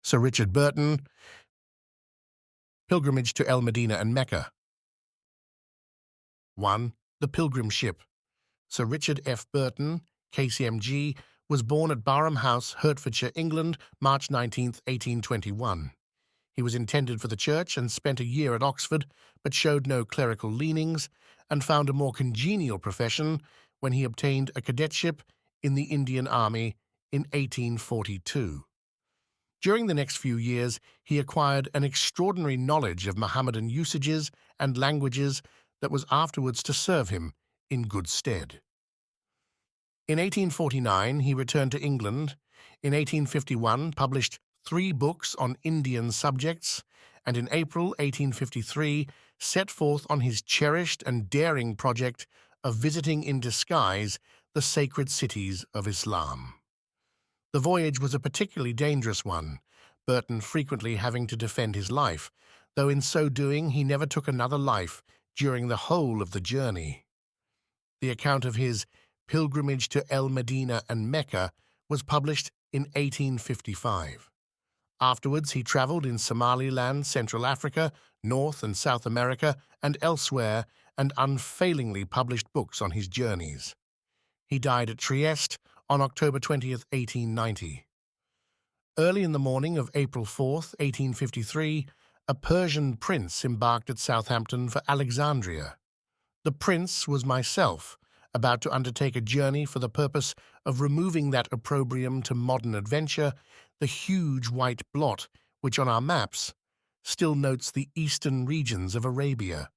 Sir Richard Burton, Pilgrimage to Medina and Mecca. 1. The Pilgrim Ship. Sir Richard F. Burton, KCMG, was born at Barham House, Hertfordshire, England, March 19, 1821. He was intended for the church and spent a year at Oxford, but showed no clerical leanings and found a more congenial profession when he obtained a cadetship in the Indian Army in 1842. During the next few years, he acquired an extraordinary knowledge of Mohammedan usages and languages that was afterwards to serve him in good stead. In 1849, he returned to England. In 1851, published 3 books on Indian subjects, and in April 1853 set forth on his cherished and daring project of visiting in disguise the sacred cities of Islam. The voyage was a particularly dangerous one, Burton frequently having to defend his life, though in so doing he never took another life during the whole of the journey. The account of his pilgrimage to Medina and Mecca was published in 1855. Afterwards, he traveled in Somaliland, Central Africa, North and South America, and elsewhere, and unfailingly published books on his journeys. He died at Trieste on October 20, 1890. Early in the morning of April 4, 1853, a Persian prince embarked at Southampton for Alexandria. The prince was myself, about to undertake a journey for the purpose of removing that opprobrium to modern adventure, the huge white blot which on our maps still notes the eastern regions of Arabia.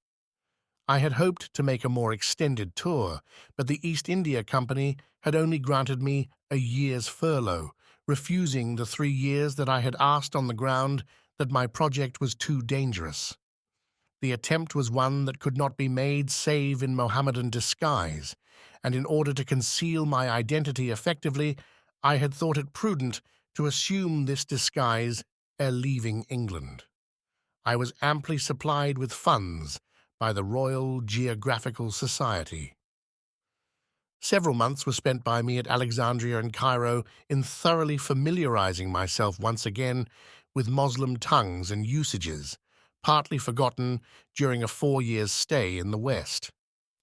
I had hoped to make a more extended tour, but the East India Company had only granted me a year's furlough, refusing the 3 years that I had asked on the ground that my project was too dangerous. The attempt was one that could not be made save in Mohammedan disguise, and in order to conceal my identity effectively, I had thought it prudent to assume this disguise ere leaving England. I was amply supplied with funds by the Royal Geographical Society. Several months were spent by me at Alexandria and Cairo in thoroughly familiarizing myself once again with Moslem tongues and usages, partly forgotten during a 4 years' stay in the West.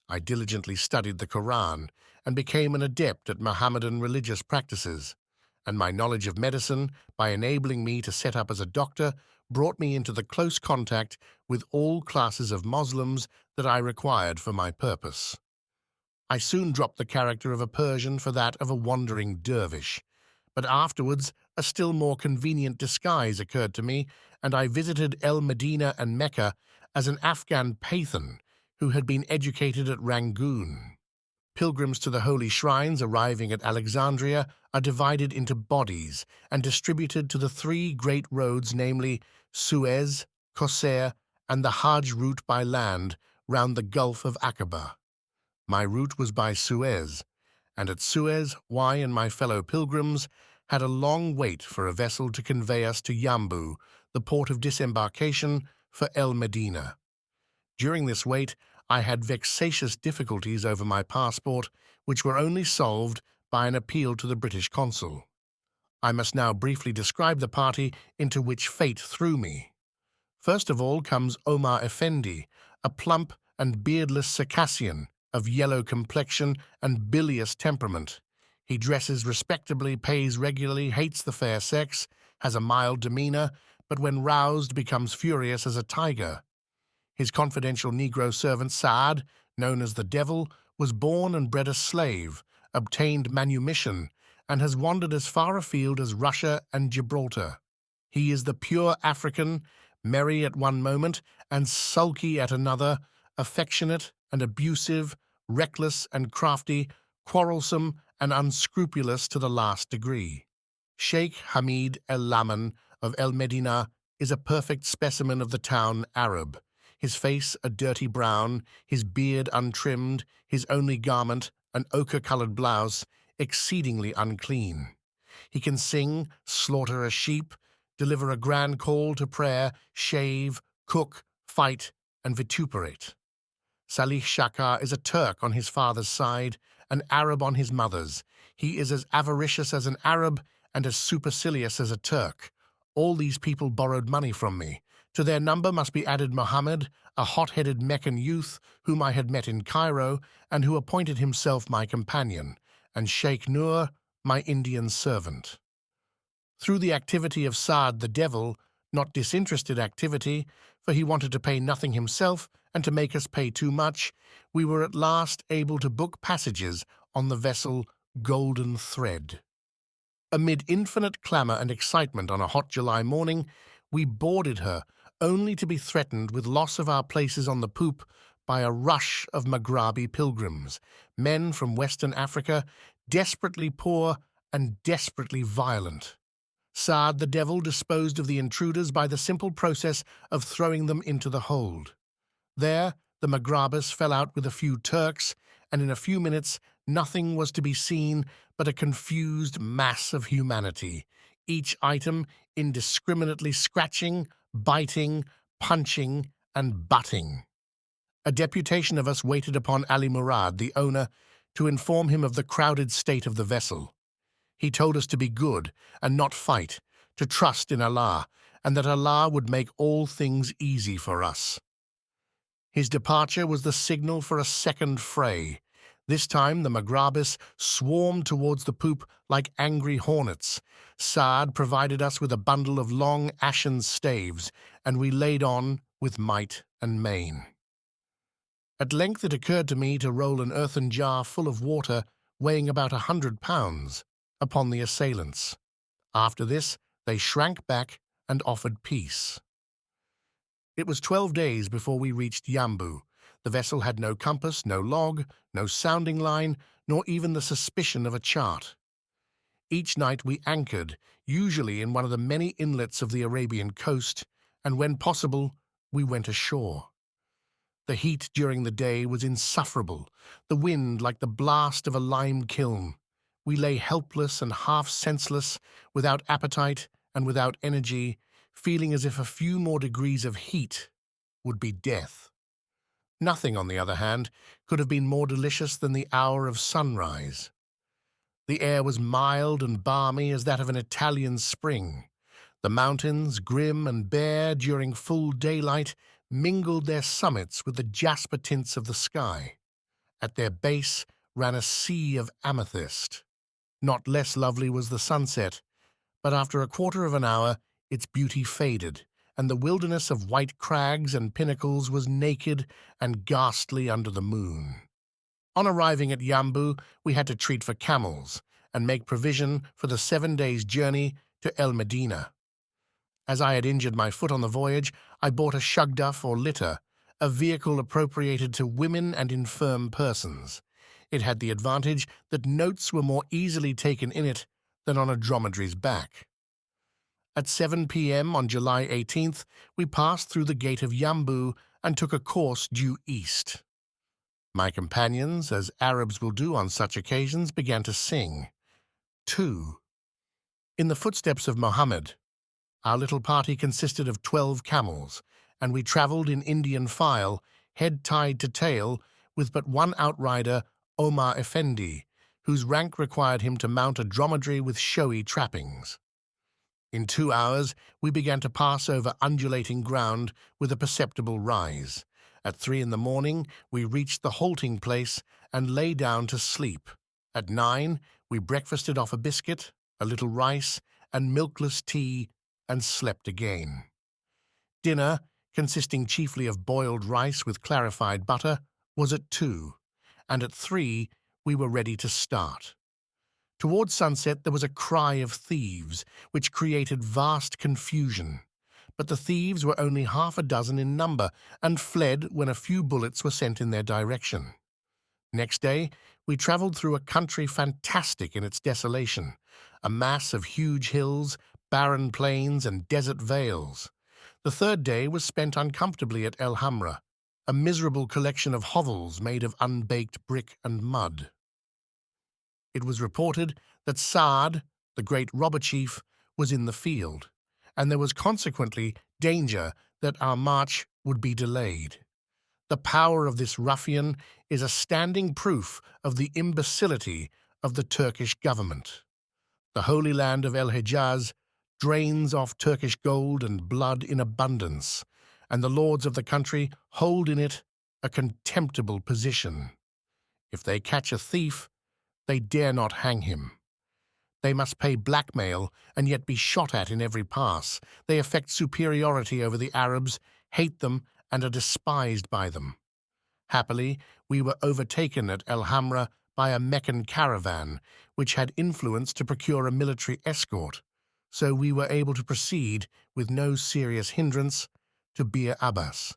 I diligently studied the Quran and became an adept at Mohammedan religious practices, and my knowledge of medicine, by enabling me to set up as a doctor, brought me into the close contact with all classes of Moslems that I required for my purpose. I soon dropped the character of a Persian for that of a wandering dervish, but afterwards a still more convenient disguise occurred to me, and I visited Medina and Mecca as an Afghan Pathan who had been educated at Rangoon. Pilgrims to the holy shrines arriving at Alexandria are divided into bodies and distributed to the 3 great roads, namely Suez, Qusair, and the Hajj route by land round the Gulf of Aqaba. My route was by Suez, and at Suez I and my fellow pilgrims had a long wait for a vessel to convey us to Yambu, the port of disembarkation for Medina. During this wait, I had vexatious difficulties over my passport, which were only solved by an appeal to the British consul. I must now briefly describe the party into which fate threw me. First of all comes Omar Effendi, a plump and beardless Circassian of yellow complexion and bilious temperament. He dresses respectably, pays regularly, hates the fair sex, has a mild demeanor, but when roused becomes furious as a tiger. His confidential Negro servant Saad, known as the Devil, was born and bred a slave, obtained manumission, and has wandered as far afield as Russia and Gibraltar. He is the pure African, merry at one moment and sulky at another, affectionate and abusive, reckless and crafty, quarrelsome and unscrupulous to the last degree. Sheikh Hamid el-Laman of El-Medina is a perfect specimen of the town Arab. His face a dirty brown, his beard untrimmed, his only garment an ochre-colored blouse, exceedingly unclean. He can sing, slaughter a sheep, deliver a grand call to prayer, shave, cook, fight, and vituperate. Salih Shakar is a Turk on his father's side, an Arab on his mother's. He is as avaricious as an Arab and as supercilious as a Turk. All these people borrowed money from me. To their number must be added Mohammed, a hot-headed Meccan youth whom I had met in Cairo and who appointed himself my companion, and Sheikh Nur, my Indian servant. Through the activity of Saad the devil, not disinterested activity, for he wanted to pay nothing himself and to make us pay too much, we were at last able to book passages on the vessel Golden Thread. Amid infinite clamour and excitement on a hot July morning, we boarded her, only to be threatened with loss of our places on the poop by a rush of Maghrabi pilgrims, men from Western Africa, desperately poor and desperately violent. Saad the devil disposed of the intruders by the simple process of throwing them into the hold. There, the Maghrabis fell out with a few Turks, and in a few minutes nothing was to be seen but a confused mass of humanity, each item indiscriminately scratching, biting, punching, and butting. A deputation of us waited upon Ali Murad, the owner, to inform him of the crowded state of the vessel. He told us to be good and not fight, to trust in Allah, and that Allah would make all things easy for us. His departure was the signal for a second fray. This time the Maghrabis swarmed towards the poop like angry hornets. Saad provided us with a bundle of long ashen staves, and we laid on with might and main. At length it occurred to me to roll an earthen jar full of water, weighing about 100 pounds, upon the assailants. After this, they shrank back and offered peace. It was 12 days before we reached Yambu. The vessel had no compass, no log, no sounding line, nor even the suspicion of a chart. Each night we anchored, usually in one of the many inlets of the Arabian coast, and when possible, we went ashore. The heat during the day was insufferable, the wind like the blast of a lime kiln. We lay helpless and half senseless, without appetite and without energy, feeling as if a few more degrees of heat would be death. Nothing, on the other hand, could have been more delicious than the hour of sunrise. The air was mild and balmy as that of an Italian spring. The mountains, grim and bare during full daylight, mingled their summits with the jasper tints of the sky. At their base ran a sea of amethyst. Not less lovely was the sunset, but after a quarter of an hour its beauty faded, and the wilderness of white crags and pinnacles was naked and ghastly under the moon. On arriving at Yambu, we had to treat for camels and make provision for the 7 days' journey to El Medina. As I had injured my foot on the voyage, I bought a shugduf or litter, a vehicle appropriated to women and infirm persons. It had the advantage that notes were more easily taken in it than on a dromedary's back. At 7 p.m. on July 18th, we passed through the gate of Yambu and took a course due east. My companions, as Arabs will do on such occasions, began to sing. 2. In the footsteps of Mohammed, our little party consisted of 12 camels, and we travelled in Indian file, head tied to tail, with but one outrider, Omar Effendi, whose rank required him to mount a dromedary with showy trappings. In 2 hours, we began to pass over undulating ground with a perceptible rise. At 3 in the morning, we reached the halting place and lay down to sleep. At 9, we breakfasted off a biscuit, a little rice, and milkless tea, and slept again. Dinner, consisting chiefly of boiled rice with clarified butter, was at 2, and at 3 we were ready to start. Towards sunset there was a cry of thieves, which created vast confusion. But the thieves were only half a dozen in number, and fled when a few bullets were sent in their direction. Next day, we travelled through a country fantastic in its desolation, a mass of huge hills, barren plains, and desert vales. The 3rd day was spent uncomfortably at El Hamra, a miserable collection of hovels made of unbaked brick and mud. It was reported that Saad, the great robber chief, was in the field, and there was consequently danger that our march would be delayed. The power of this ruffian is a standing proof of the imbecility of the Turkish government. The Holy Land of El Hejaz drains off Turkish gold and blood in abundance, and the lords of the country hold in it a contemptible position. If they catch a thief, they dare not hang him. They must pay blackmail and yet be shot at in every pass. They affect superiority over the Arabs, hate them, and are despised by them. Happily, we were overtaken at El Hamra by a Meccan caravan, which had influence to procure a military escort, so we were able to proceed with no serious hindrance to Bir Abbas.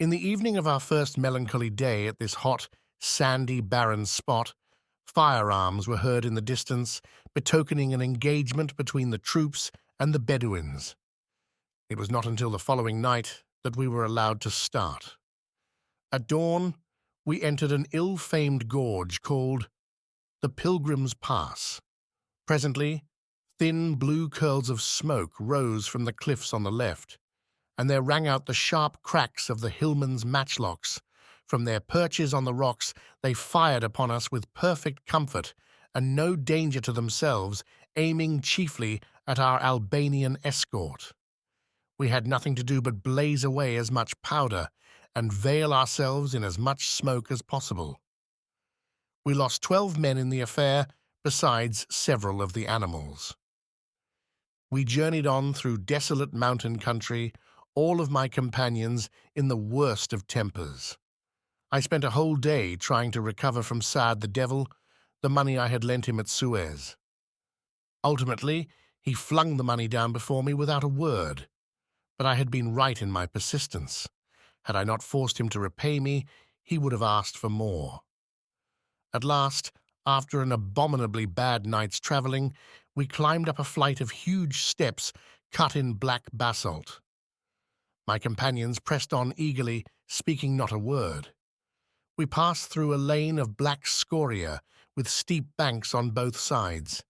In the evening of our first melancholy day at this hot, sandy, barren spot, firearms were heard in the distance, betokening an engagement between the troops and the Bedouins. It was not until the following night that we were allowed to start. At dawn, we entered an ill-famed gorge called the Pilgrim's Pass. Presently, thin blue curls of smoke rose from the cliffs on the left, and there rang out the sharp cracks of the hillmen's matchlocks. From their perches on the rocks, they fired upon us with perfect comfort and no danger to themselves, aiming chiefly at our Albanian escort. We had nothing to do but blaze away as much powder and veil ourselves in as much smoke as possible. We lost 12 men in the affair, besides several of the animals. We journeyed on through desolate mountain country, all of my companions in the worst of tempers. I spent a whole day trying to recover from Saad the Devil the money I had lent him at Suez. Ultimately, he flung the money down before me without a word, but I had been right in my persistence. Had I not forced him to repay me, he would have asked for more. At last, after an abominably bad night's travelling, we climbed up a flight of huge steps cut in black basalt. My companions pressed on eagerly, speaking not a word. We passed through a lane of black scoria with steep banks on both sides.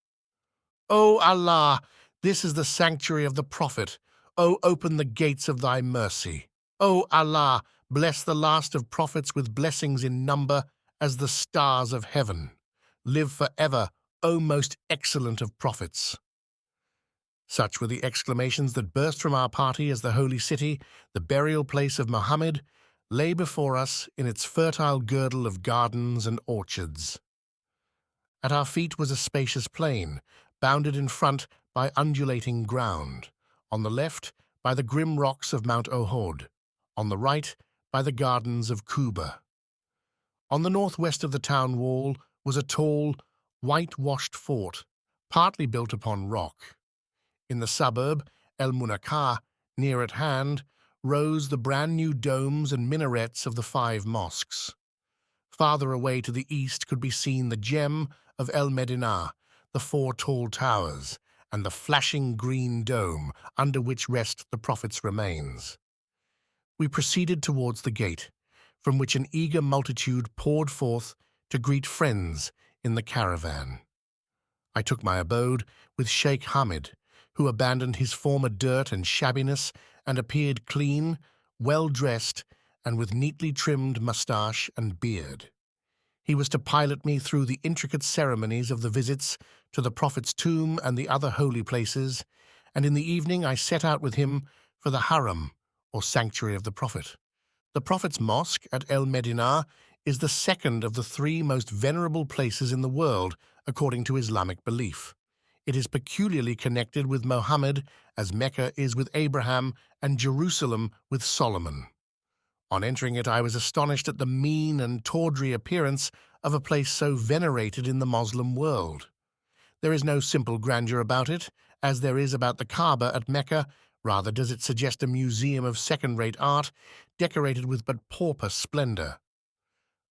"O Allah, this is the sanctuary of the Prophet. O open the gates of thy mercy. O Allah, bless the last of prophets with blessings in number as the stars of heaven. Live forever, O most excellent of prophets." Such were the exclamations that burst from our party as the holy city, the burial place of Mohammed, lay before us in its fertile girdle of gardens and orchards. At our feet was a spacious plain, bounded in front by undulating ground, on the left by the grim rocks of Mount Ohod, on the right by the gardens of Kuba. On the northwest of the town wall was a tall, whitewashed fort, partly built upon rock. In the suburb, El Munakah, near at hand, rose the brand-new domes and minarets of the 5 mosques. Farther away to the east could be seen the gem of El Medinah, the 4 tall towers, and the flashing green dome under which rest the Prophet's remains. We proceeded towards the gate, from which an eager multitude poured forth to greet friends in the caravan. I took my abode with Sheikh Hamid, who abandoned his former dirt and shabbiness and appeared clean, well-dressed, and with neatly trimmed moustache and beard. He was to pilot me through the intricate ceremonies of the visits to the Prophet's tomb and the other holy places, and in the evening I set out with him for the Haram, or sanctuary of the Prophet. The Prophet's mosque at El Medinah is the second of the 3 most venerable places in the world, according to Islamic belief. It is peculiarly connected with Mohammed, as Mecca is with Abraham and Jerusalem with Solomon. On entering it, I was astonished at the mean and tawdry appearance of a place so venerated in the Moslem world. There is no simple grandeur about it, as there is about the Kaaba at Mecca. Rather does it suggest a museum of second-rate art, decorated with but pauper splendor.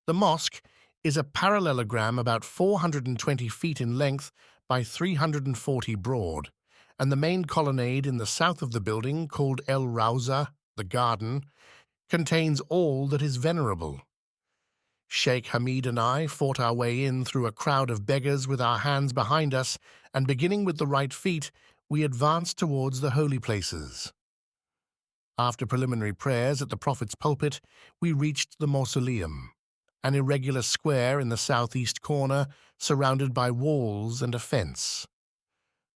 The mosque is a parallelogram about 420 feet in length by 340 broad, and the main colonnade in the south of the building, called El Rawza, the garden, contains all that is venerable. Sheikh Hamid and I fought our way in through a crowd of beggars with our hands behind us, and beginning with the right feet, we advanced towards the holy places. After preliminary prayers at the Prophet's pulpit, we reached the mausoleum, an irregular square in the southeast corner, surrounded by walls and a fence.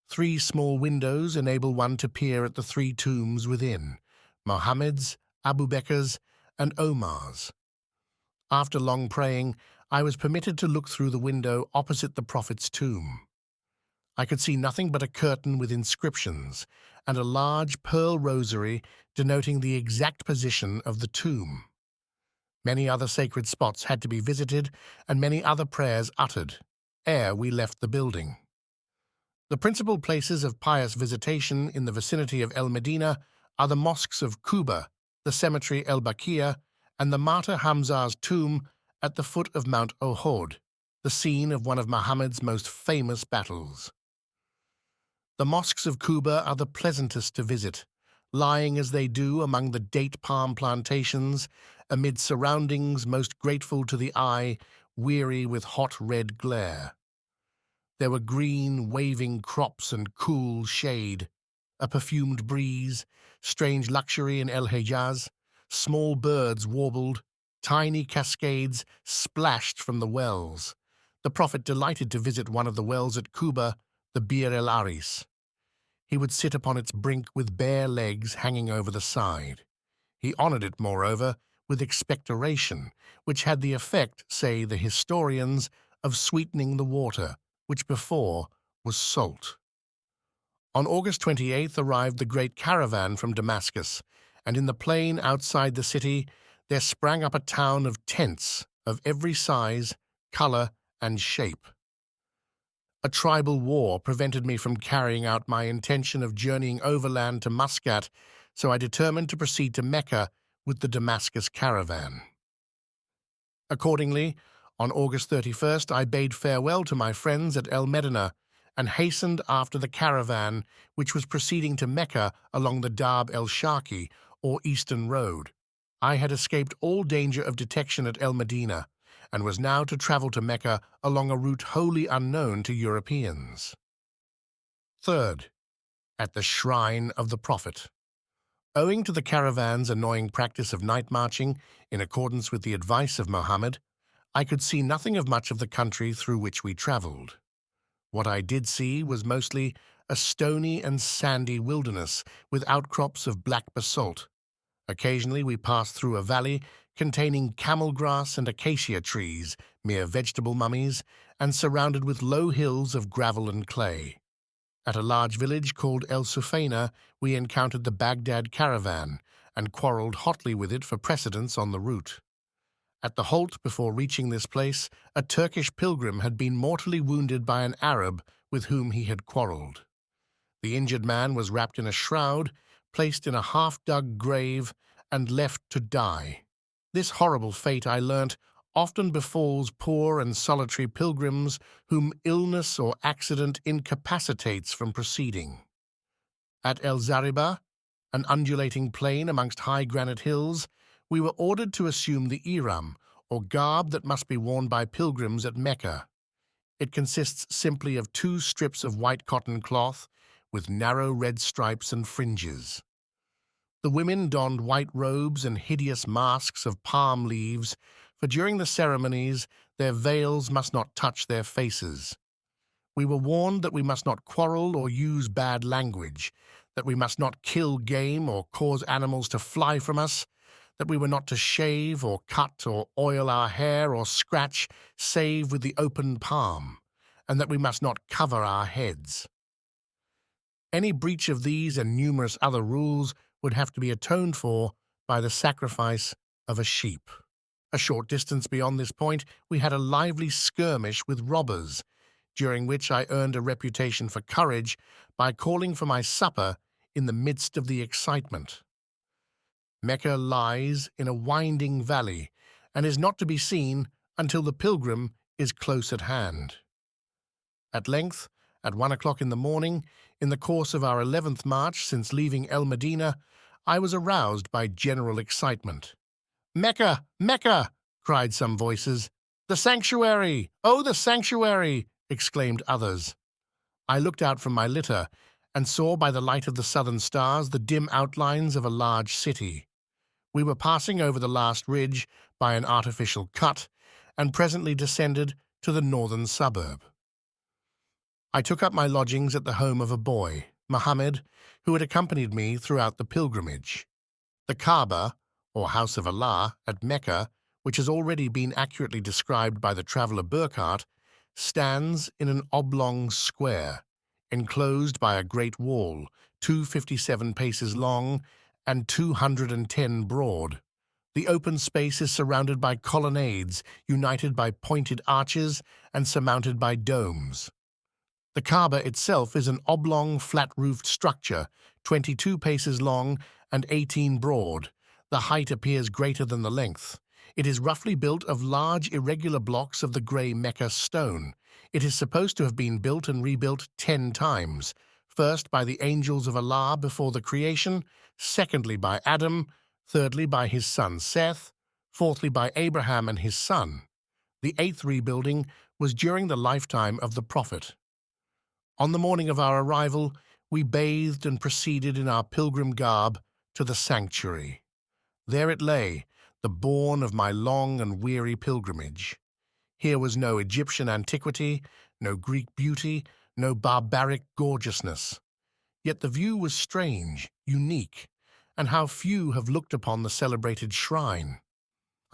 Three small windows enable one to peer at the three tombs within, Mohammed's, Abu Bakr's, and Omar's. After long praying, I was permitted to look through the window opposite the Prophet's tomb. I could see nothing but a curtain with inscriptions and a large pearl rosary denoting the exact position of the tomb. Many other sacred spots had to be visited and many other prayers uttered ere we left the building. The principal places of pious visitation in the vicinity of El Medina are the mosques of Quba, the cemetery El Baqiyah, and the martyr Hamza's tomb at the foot of Mount Uhud, the scene of one of Muhammad's most famous battles. The mosques of Quba are the pleasantest to visit, lying as they do among the date palm plantations, amid surroundings most grateful to the eye, weary with hot red glare. There were green, waving crops and cool shade, a perfumed breeze, strange luxury in El Hejaz, small birds warbled, tiny cascades splashed from the wells. The Prophet delighted to visit one of the wells at Quba, the Bir el Aris. He would sit upon its brink with bare legs hanging over the side. He honored it, moreover, with expectoration, which had the effect, say the historians, of sweetening the water, which before was salt. On August 28th arrived the great caravan from Damascus, and in the plain outside the city there sprang up a town of tents of every size, color, and shape. A tribal war prevented me from carrying out my intention of journeying overland to Muscat, so I determined to proceed to Mecca with the Damascus caravan. Accordingly, on August 31st, I bade farewell to my friends at El Medina and hastened after the caravan, which was proceeding to Mecca along the Darb el-Shaki, or Eastern Road. I had escaped all danger of detection at El Medina, and was now to travel to Mecca along a route wholly unknown to Europeans. Third, at the shrine of the Prophet. Owing to the caravan's annoying practice of night marching, in accordance with the advice of Muhammad, I could see nothing of much of the country through which we traveled. What I did see was mostly a stony and sandy wilderness with outcrops of black basalt. Occasionally we passed through a valley containing camel grass and acacia trees, mere vegetable mummies, and surrounded with low hills of gravel and clay. At a large village called El Sufayna, we encountered the Baghdad caravan and quarreled hotly with it for precedence on the route. At the halt before reaching this place, a Turkish pilgrim had been mortally wounded by an Arab with whom he had quarreled. The injured man was wrapped in a shroud, placed in a half-dug grave, and left to die. This horrible fate, I learnt, often befalls poor and solitary pilgrims whom illness or accident incapacitates from proceeding. At El Zariba, an undulating plain amongst high granite hills, we were ordered to assume the ihram, or garb that must be worn by pilgrims at Mecca. It consists simply of 2 strips of white cotton cloth with narrow red stripes and fringes. The women donned white robes and hideous masks of palm leaves, for during the ceremonies their veils must not touch their faces. We were warned that we must not quarrel or use bad language, that we must not kill game or cause animals to fly from us, that we were not to shave or cut or oil our hair or scratch save with the open palm, and that we must not cover our heads. Any breach of these and numerous other rules would have to be atoned for by the sacrifice of a sheep. A short distance beyond this point, we had a lively skirmish with robbers, during which I earned a reputation for courage by calling for my supper in the midst of the excitement. Mecca lies in a winding valley and is not to be seen until the pilgrim is close at hand. At length, at 1 o'clock in the morning, in the course of our 11th march since leaving El Medina, I was aroused by general excitement. "Mecca! Mecca!" cried some voices. "The sanctuary! Oh, the sanctuary!" exclaimed others. I looked out from my litter and saw by the light of the southern stars the dim outlines of a large city. We were passing over the last ridge by an artificial cut and presently descended to the northern suburb. I took up my lodgings at the home of a boy, Mohammed, who had accompanied me throughout the pilgrimage. The Kaaba, or House of Allah, at Mecca, which has already been accurately described by the traveller Burckhardt, stands in an oblong square, enclosed by a great wall, 257 paces long and 210 broad. The open space is surrounded by colonnades, united by pointed arches and surmounted by domes. The Kaaba itself is an oblong, flat-roofed structure, 22 paces long and 18 broad. The height appears greater than the length. It is roughly built of large, irregular blocks of the grey Mecca stone. It is supposed to have been built and rebuilt 10 times, first by the angels of Allah before the creation, secondly by Adam, thirdly by his son Seth, fourthly by Abraham and his son. The eighth rebuilding was during the lifetime of the Prophet. On the morning of our arrival, we bathed and proceeded in our pilgrim garb to the sanctuary. There it lay, the bourne of my long and weary pilgrimage. Here was no Egyptian antiquity, no Greek beauty, no barbaric gorgeousness. Yet the view was strange, unique, and how few have looked upon the celebrated shrine.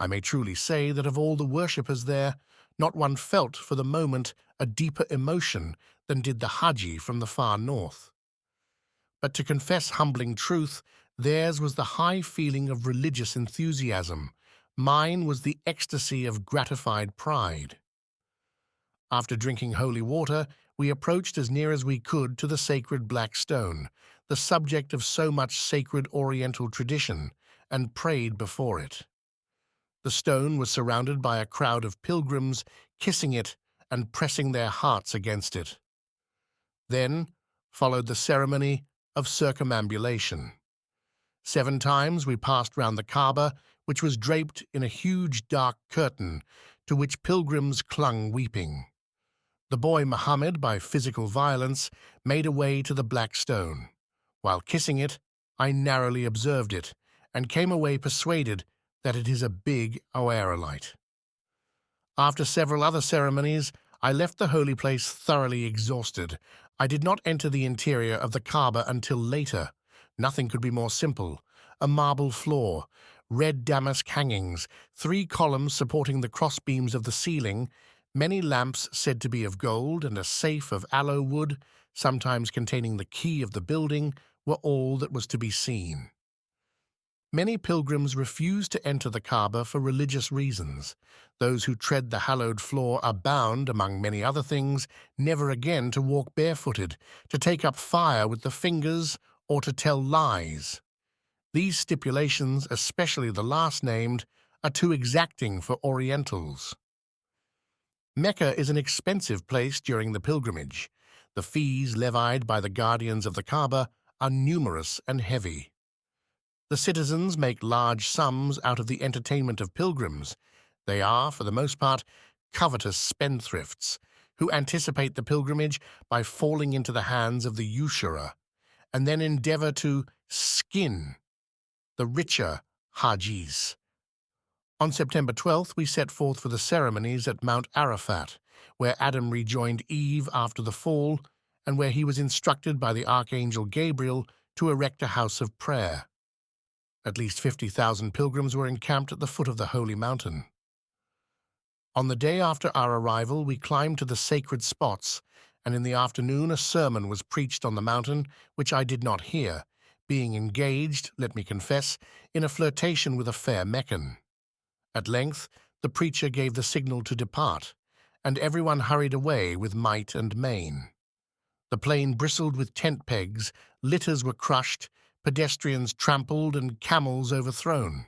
I may truly say that of all the worshippers there, not one felt for the moment a deeper emotion than did the Haji from the far north. But to confess humbling truth, theirs was the high feeling of religious enthusiasm. Mine was the ecstasy of gratified pride. After drinking holy water, we approached as near as we could to the sacred black stone, the subject of so much sacred Oriental tradition, and prayed before it. The stone was surrounded by a crowd of pilgrims, kissing it and pressing their hearts against it. Then followed the ceremony of circumambulation. 7 times we passed round the Kaaba, which was draped in a huge dark curtain, to which pilgrims clung weeping. The boy Muhammad, by physical violence, made a way to the black stone. While kissing it, I narrowly observed it, and came away persuaded that it is a big aerolite. After several other ceremonies, I left the holy place thoroughly exhausted. I did not enter the interior of the Kaaba until later. Nothing could be more simple. A marble floor, red damask hangings, 3 columns supporting the crossbeams of the ceiling, many lamps said to be of gold, and a safe of aloe wood, sometimes containing the key of the building, were all that was to be seen. Many pilgrims refuse to enter the Kaaba for religious reasons. Those who tread the hallowed floor are bound, among many other things, never again to walk barefooted, to take up fire with the fingers, or to tell lies. These stipulations, especially the last named, are too exacting for Orientals. Mecca is an expensive place during the pilgrimage. The fees levied by the guardians of the Kaaba are numerous and heavy. The citizens make large sums out of the entertainment of pilgrims. They are, for the most part, covetous spendthrifts, who anticipate the pilgrimage by falling into the hands of the usurer, and then endeavor to skin the richer Hajis. On September 12th, we set forth for the ceremonies at Mount Arafat, where Adam rejoined Eve after the fall, and where he was instructed by the Archangel Gabriel to erect a house of prayer. At least 50,000 pilgrims were encamped at the foot of the holy mountain. On the day after our arrival, we climbed to the sacred spots, and in the afternoon a sermon was preached on the mountain, which I did not hear, being engaged, let me confess, in a flirtation with a fair Meccan. At length, the preacher gave the signal to depart, and everyone hurried away with might and main. The plain bristled with tent pegs, litters were crushed, pedestrians trampled, and camels overthrown.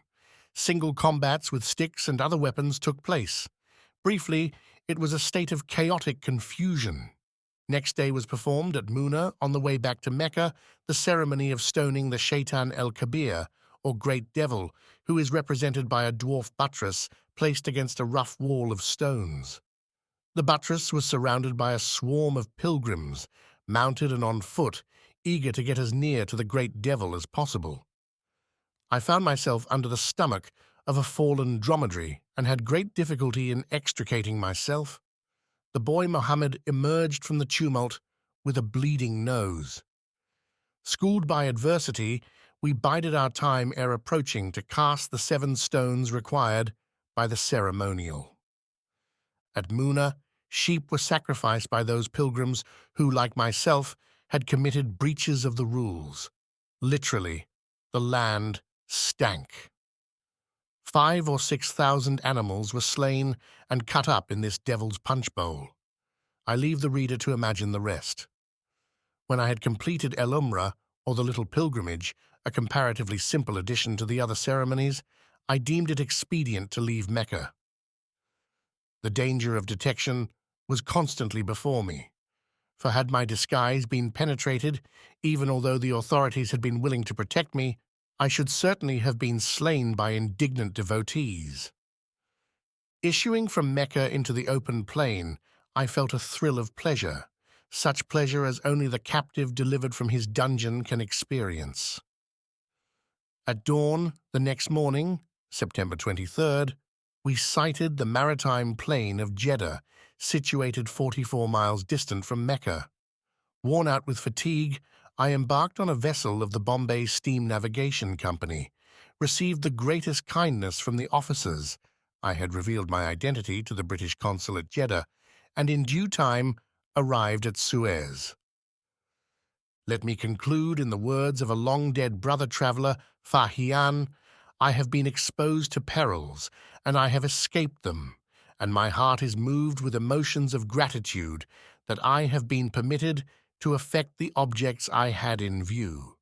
Single combats with sticks and other weapons took place. Briefly, it was a state of chaotic confusion. Next day was performed at Muna, on the way back to Mecca, the ceremony of stoning the Shaitan el-Kabir, or Great Devil, who is represented by a dwarf buttress placed against a rough wall of stones. The buttress was surrounded by a swarm of pilgrims, mounted and on foot, eager to get as near to the Great Devil as possible. I found myself under the stomach of a fallen dromedary and had great difficulty in extricating myself. the boy Mohammed emerged from the tumult with a bleeding nose. Schooled by adversity, we bided our time ere approaching to cast the 7 stones required by the ceremonial. At Muna, sheep were sacrificed by those pilgrims who, like myself, had committed breaches of the rules. Literally, the land stank. 5 or 6,000 animals were slain and cut up in this devil's punch bowl. I leave the reader to imagine the rest. When I had completed El Umrah, or the little pilgrimage, a comparatively simple addition to the other ceremonies, I deemed it expedient to leave Mecca. The danger of detection was constantly before me, for had my disguise been penetrated, even although the authorities had been willing to protect me, I should certainly have been slain by indignant devotees. Issuing from Mecca into the open plain, I felt a thrill of pleasure, such pleasure as only the captive delivered from his dungeon can experience. At dawn the next morning, September 23rd, we sighted the maritime plain of Jeddah, situated 44 miles distant from Mecca. Worn out with fatigue, I embarked on a vessel of the Bombay Steam Navigation Company, received the greatest kindness from the officers. I had revealed my identity to the British consul at Jeddah, and in due time arrived at Suez. Let me conclude in the words of a long-dead brother traveller, Fahian, I have been exposed to perils, and I have escaped them, and my heart is moved with emotions of gratitude that I have been permitted to effect the objects I had in view.